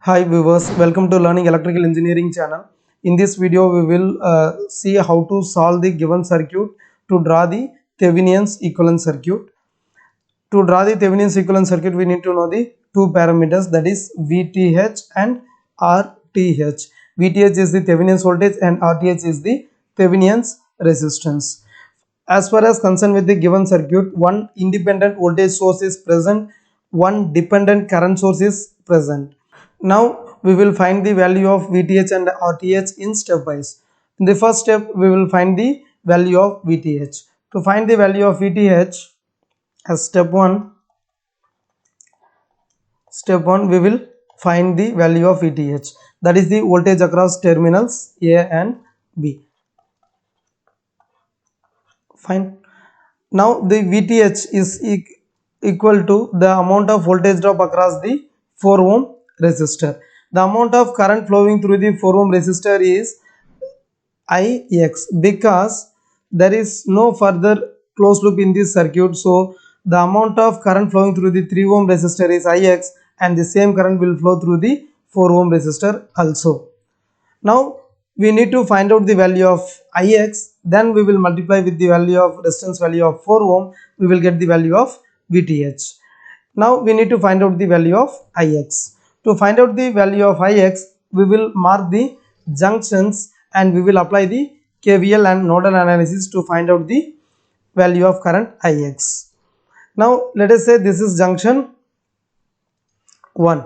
Hi viewers, welcome to Learning Electrical Engineering channel. In this video we will see how to solve the given circuit to draw the Thevenin's equivalent circuit. To draw the Thevenin's equivalent circuit we need to know the two parameters, that is VTH and RTH. VTH is the Thevenin's voltage and RTH is the Thevenin's resistance. As far as concerned with the given circuit, one independent voltage source is present, one dependent current source is present. Now we will find the value of VTH and RTH in stepwise. In the first step we will find the value of VTH. To find the value of VTH, as step 1 we will find the value of VTH, that is the voltage across terminals A and B. Fine. Now the VTH is equal to the amount of voltage drop across the 4 ohm resistor. The amount of current flowing through the 4 ohm resistor is Ix, because there is no further closed loop in this circuit, so the amount of current flowing through the 3 ohm resistor is Ix, and the same current will flow through the 4 ohm resistor also. Now we need to find out the value of Ix, then we will multiply with the value of resistance value of 4 ohm, we will get the value of VTH. Now we need to find out the value of Ix. To find out the value of Ix, we will mark the junctions and we will apply the KVL and nodal analysis to find out the value of current Ix. Now let us say this is junction 1,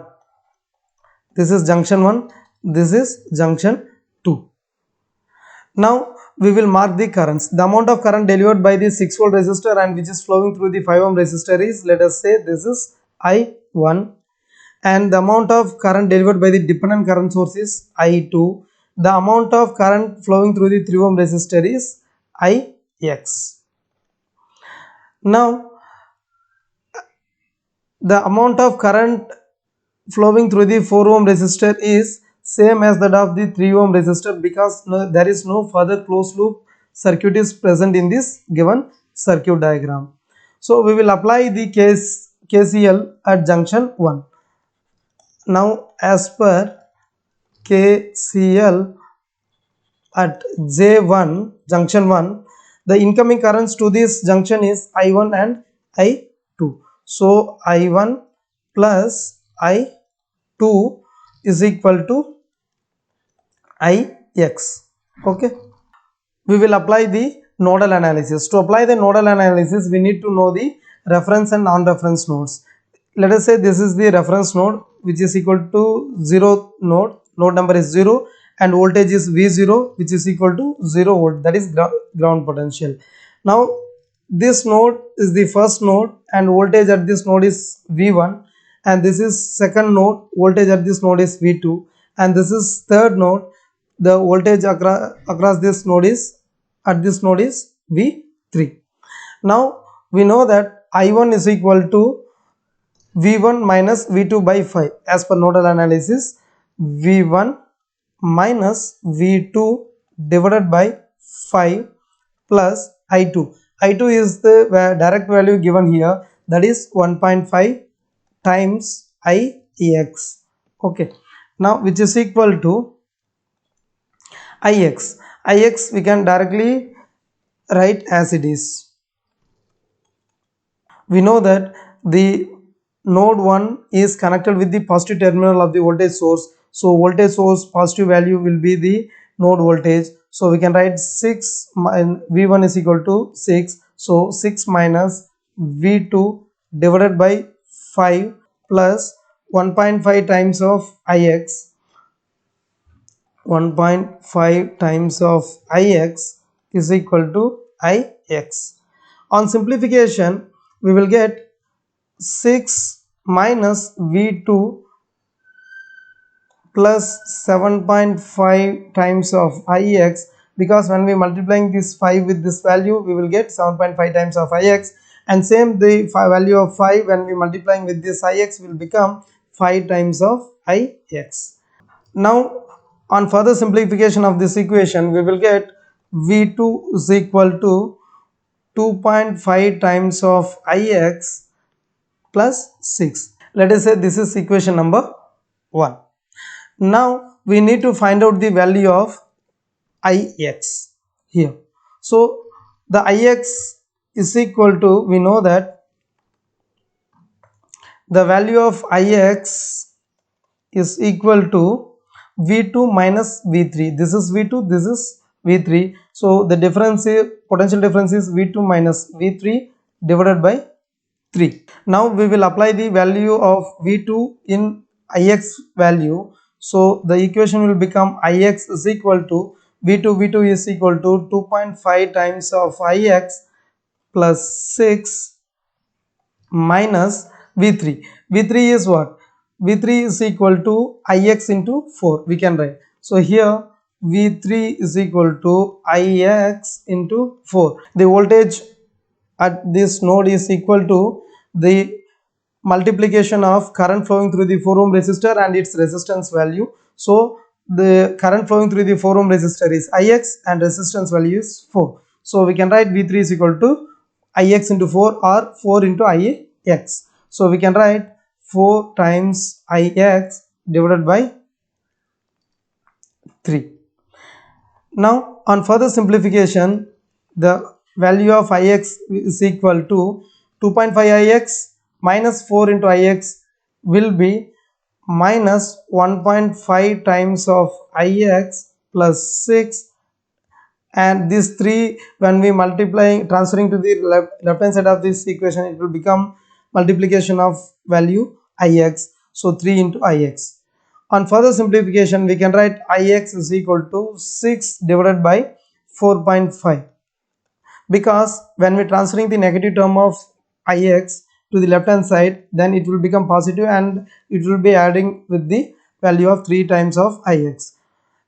this is junction 1, this is junction 2. Now we will mark the currents. The amount of current delivered by the 6 volt resistor and which is flowing through the 5 ohm resistor is, let us say this is I1, and the amount of current delivered by the dependent current source is I2. The amount of current flowing through the 3 ohm resistor is Ix. Now the amount of current flowing through the 4 ohm resistor is same as that of the 3 ohm resistor, because there is no further closed loop circuit is present in this given circuit diagram. So we will apply the KCL at junction 1. Now as per KCL at J1, junction 1, the incoming currents to this junction is I1 and I2. So I1 plus I2 is equal to Ix. Okay. We will apply the nodal analysis. To apply the nodal analysis, we need to know the reference and non-reference nodes. Let us say this is the reference node, which is equal to 0 node number is 0, and voltage is V0, which is equal to 0 volt, that is ground potential. Now this node is the first node and voltage at this node is V1, and this is second node, voltage at this node is V2, and this is third node, the voltage across this node is at this node is V3. Now we know that I1 is equal to V1 minus V2 by 5. As per nodal analysis, V1 minus V2 divided by 5 plus I2. I2 is the direct value given here, that is 1.5 times Ix. Okay. Now which is equal to Ix. Ix we can directly write as it is. We know that the node 1 is connected with the positive terminal of the voltage source. So voltage source positive value will be the node voltage. So we can write 6 V1 is equal to 6. So 6 minus V2 divided by 5 plus 1.5 times of Ix. 1.5 times of Ix is equal to Ix. On simplification, we will get 6 minus V2 plus 7.5 times of Ix, because when we multiplying this 5 with this value, we will get 7.5 times of Ix, and same the value of 5 when we multiplying with this Ix will become 5 times of Ix. Now on further simplification of this equation, we will get V2 is equal to 2.5 times of Ix plus 6. Let us say this is equation number 1. Now we need to find out the value of Ix here. So the Ix is equal to, we know that the value of Ix is equal to V2 minus V3. This is V2, this is V3. So the difference is, potential difference is V2 minus V3 divided by 3. Now we will apply the value of V2 in Ix value. So the equation will become Ix is equal to V2 is equal to 2.5 times of Ix plus 6 minus V3. V3 is what? V3 is equal to Ix into 4. We can write. So here V3 is equal to Ix into 4. The voltage at this node is equal to the multiplication of current flowing through the 4 ohm resistor and its resistance value. So the current flowing through the 4 ohm resistor is Ix and resistance value is 4. So we can write V3 is equal to Ix into 4 or 4 into Ix. So we can write 4 times Ix divided by 3. Now on further simplification, the value of Ix is equal to 2.5 Ix minus 4 into Ix will be minus 1.5 times of Ix plus 6, and this 3 when we multiplying transferring to the left hand side of this equation, it will become multiplication of value Ix. So 3 into Ix. On further simplification, we can write Ix is equal to 6 divided by 4.5, because when we transferring the negative term of Ix to the left hand side, then it will become positive and it will be adding with the value of 3 times of Ix.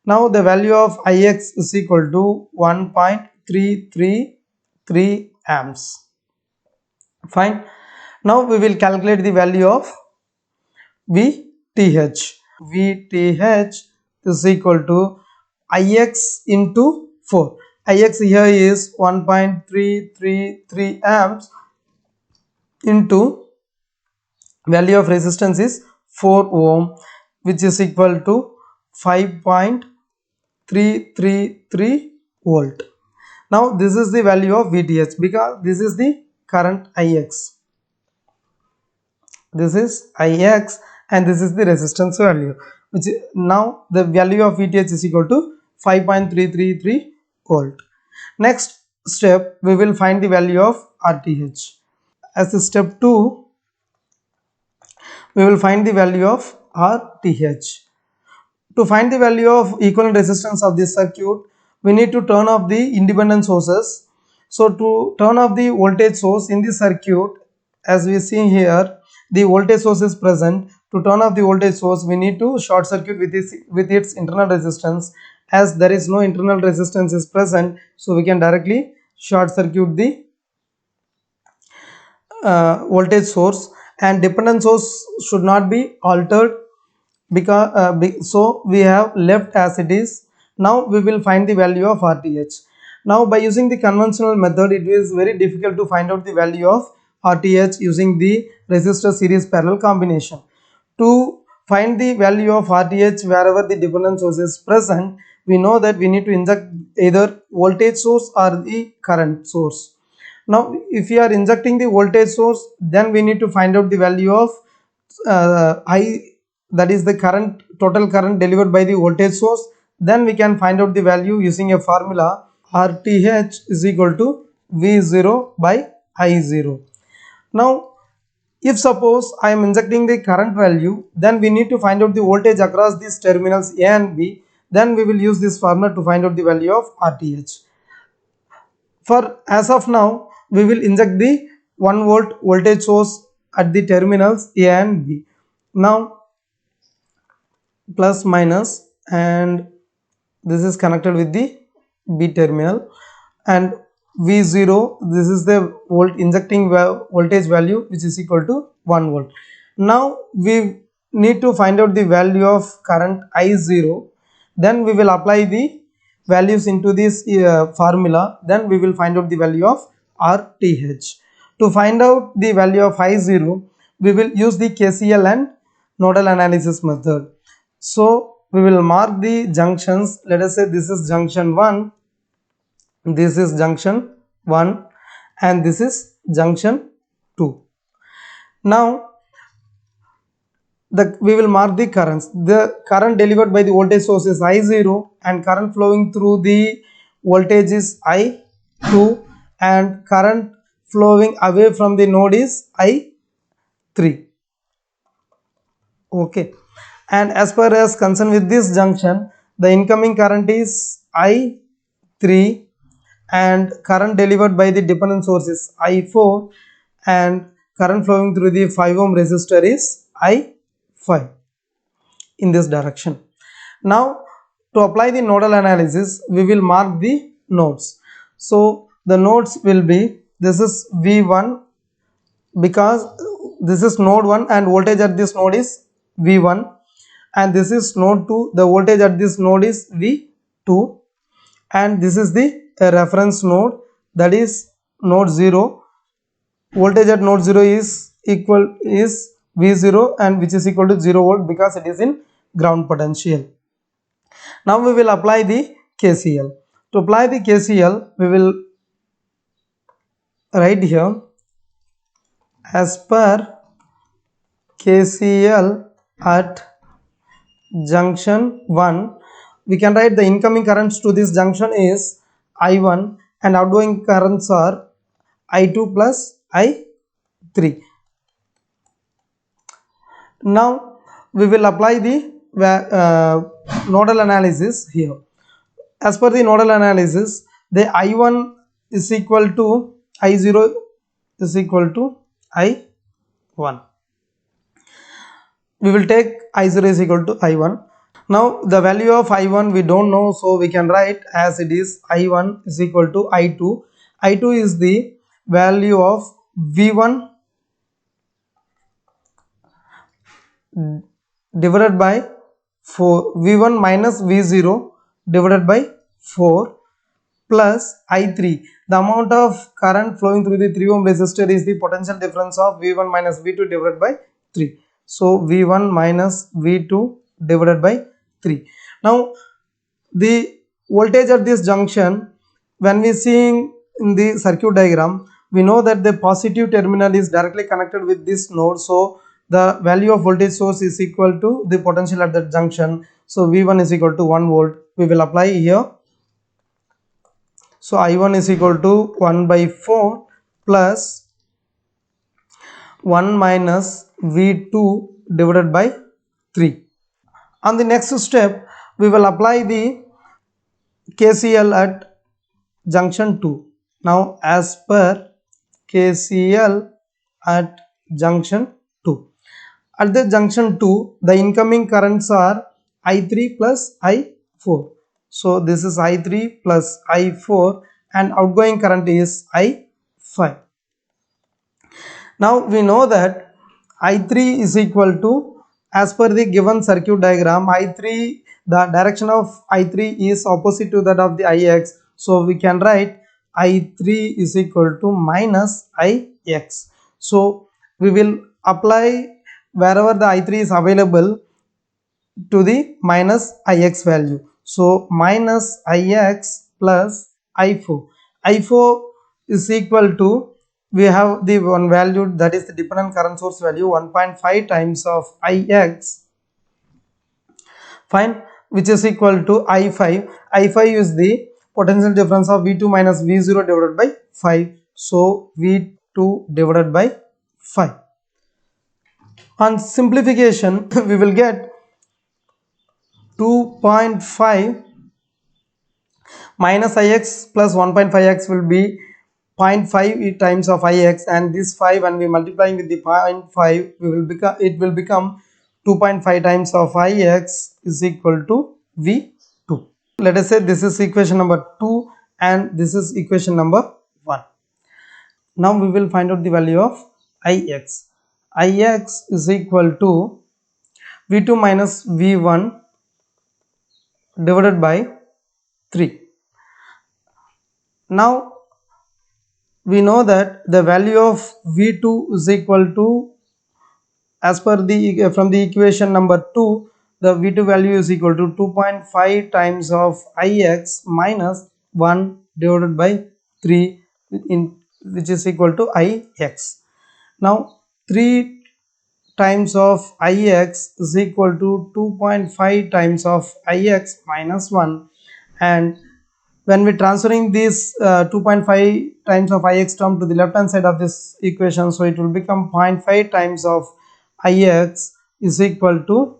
Now the value of Ix is equal to 1.333 amps. Fine. Now we will calculate the value of VTH. VTH is equal to Ix into 4. Ix here is 1.333 amps into value of resistance is 4 ohm, which is equal to 5.333 volt. Now this is the value of VTH because this is the current Ix. This is Ix and this is the resistance value, which is, now the value of VTH is equal to 5.333 volt. Next step, we will find the value of RTH. As a step 2, we will find the value of RTH. To find the value of equivalent resistance of this circuit, we need to turn off the independent sources. So to turn off the voltage source in the circuit, as we see here, the voltage source is present. To turn off the voltage source, we need to short circuit with its internal resistance. As there is no internal resistance is present, so we can directly short circuit the voltage source, and dependent source should not be altered because so we have left as it is. Now we will find the value of RTH. Now by using the conventional method, it is very difficult to find out the value of RTH using the resistor series parallel combination. To find the value of RTH wherever the dependent source is present, we know that we need to inject either voltage source or the current source. Now if we are injecting the voltage source, then we need to find out the value of I, that is the current, total current delivered by the voltage source. Then we can find out the value using a formula. RTH is equal to V0 by I0. Now if suppose I am injecting the current value, then we need to find out the voltage across these terminals A and B. Then we will use this formula to find out the value of RTH. For as of now, we will inject the 1 volt voltage source at the terminals A and B. Now plus minus, and this is connected with the B terminal, and V0, this is the injecting voltage value, which is equal to 1 volt. Now we need to find out the value of current I0. Then we will apply the values into this formula. Then we will find out the value of RTH. To find out the value of I0, we will use the KCL and nodal analysis method. So we will mark the junctions. Let us say this is junction 1, this is junction 1, and this is junction 2. Now we will mark the currents. The current delivered by the voltage source is I0, and current flowing through the voltage is I2, and current flowing away from the node is I3. Okay, and as far as concerned with this junction, the incoming current is I3, and current delivered by the dependent source is I4, and current flowing through the 5 ohm resistor is I5 in this direction. Now to apply the nodal analysis, we will mark the nodes. So the nodes will be, this is V1 because this is node 1 and voltage at this node is V1, and this is node 2, the voltage at this node is V2, and this is the reference node, that is node 0. Voltage at node 0 is V0, and which is equal to 0 volt because it is in ground potential. Now we will apply the KCL. To apply the KCL, we will write here, as per KCL at junction 1, we can write the incoming currents to this junction is I1, and outgoing currents are I2 plus I3. Now we will apply the nodal analysis here. As per the nodal analysis, the I1 is equal to I0 is equal to I1. We will take I0 is equal to I1. Now the value of I1 we don't know, so we can write as it is, I1 is equal to I2. I2 is the value of V1 divided by 4, V1 minus V0 divided by 4 plus I3. The amount of current flowing through the 3 ohm resistor is the potential difference of V1 minus V2 divided by 3. So V1 minus V2 divided by 3. Now the voltage at this junction, when we see in the circuit diagram, we know that the positive terminal is directly connected with this node, so the value of voltage source is equal to the potential at that junction. So V1 is equal to 1 volt. We will apply here. So I1 is equal to 1 by 4 plus 1 minus V2 divided by 3. On the next step, we will apply the KCL at junction 2. Now as per KCL at junction 2. At the junction 2, the incoming currents are I3 plus I4. So this is I3 plus I4, and outgoing current is I5. Now we know that I3 is equal to, as per the given circuit diagram, I3, the direction of I3 is opposite to that of the Ix. So we can write I3 is equal to minus Ix. So we will apply wherever the I3 is available to the minus Ix value. So minus Ix plus I4. I4 is equal to, we have the one value, that is the dependent current source value, 1.5 times of Ix, fine, which is equal to I5. I5 is the potential difference of V2 minus V0 divided by 5. So V2 divided by 5. On simplification, we will get 2.5 minus Ix plus 1.5x will be 0.5 times of Ix, and this 5, when we multiplying with the 0.5, it will become 2.5 times of Ix is equal to V2. Let us say this is equation number 2 and this is equation number 1. Now we will find out the value of Ix. Ix is equal to V2 minus V1 divided by 3. Now we know that the value of V2 is equal to, as per the from the equation number 2, the V2 value is equal to 2.5 times of Ix minus 1 divided by 3 which is equal to Ix. Now 3 times of Ix is equal to 2.5 times of Ix minus 1, and when we transferring this 2.5 times of Ix term to the left hand side of this equation, so it will become 0.5 times of Ix is equal to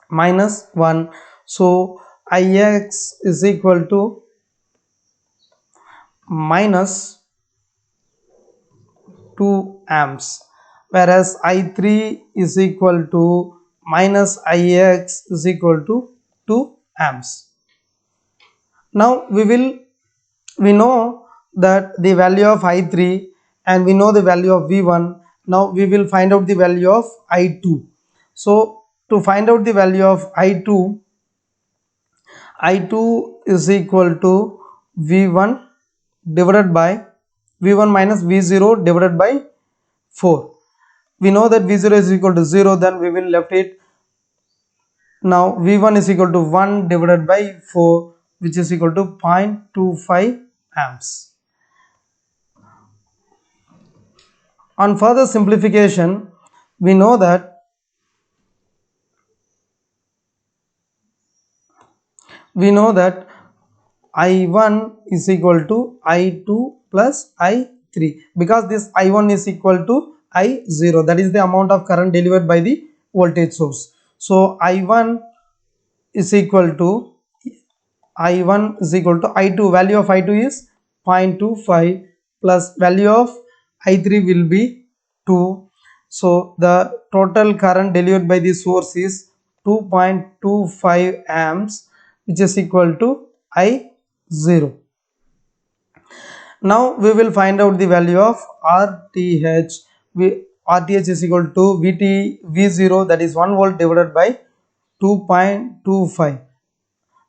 minus 1. So Ix is equal to minus 2 amps, whereas I3 is equal to minus Ix is equal to 2 amps. Now we know that the value of I3 and we know the value of V1. Now we will find out the value of I2. So to find out the value of I2 is equal to V1 divided by V1 minus V0 divided by 4. We know that V0 is equal to 0, then we will left it. Now V1 is equal to 1 divided by 4, which is equal to 0.25 amps. On further simplification, we know that I1 is equal to I2 plus I3, because this I1 is equal to I0, that is the amount of current delivered by the voltage source. So I1 is equal to I2, value of I2 is 0.25 plus value of I3 will be 2. So the total current delivered by the source is 2.25 amps, which is equal to I0. Now we will find out the value of RTH. RTH is equal to V0, that is 1 volt divided by 2.25.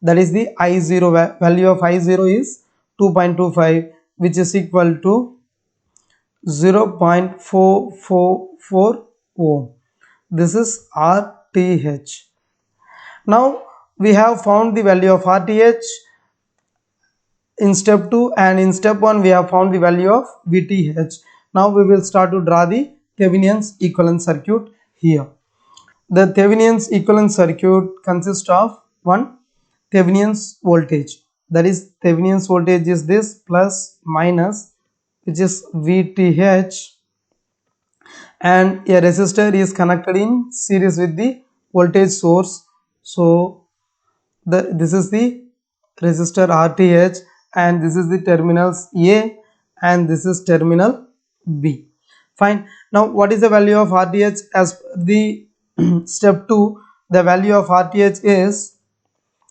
That is the I0 value of I0 is 2.25, which is equal to 0.444 ohm. This is RTH. Now we have found the value of RTH in step 2, and in step 1 we have found the value of VTH. Now we will start to draw the Thevenin's equivalent circuit here. The Thevenin's equivalent circuit consists of one Thevenin's voltage, that is Thevenin's voltage is this plus minus, which is VTH, and a resistor is connected in series with the voltage source. So this is the resistor RTH, and this is the terminals A, and this is terminal B. Fine. Now what is the value of RTH? As the step 2, the value of RTH is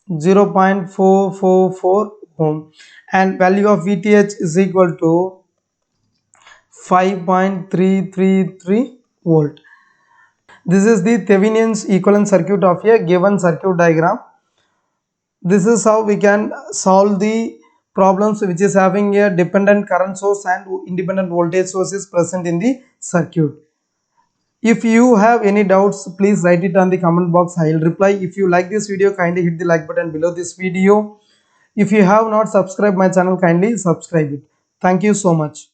0.444 ohm, and value of VTH is equal to 5.333 volt. This is the Thevenin's equivalent circuit of a given circuit diagram. This is how we can solve the problems which is having a dependent current source and independent voltage source is present in the circuit. If you have any doubts, please write it on the comment box. I will reply. If you like this video, kindly hit the like button below this video. If you have not subscribed my channel, kindly subscribe it. Thank you so much.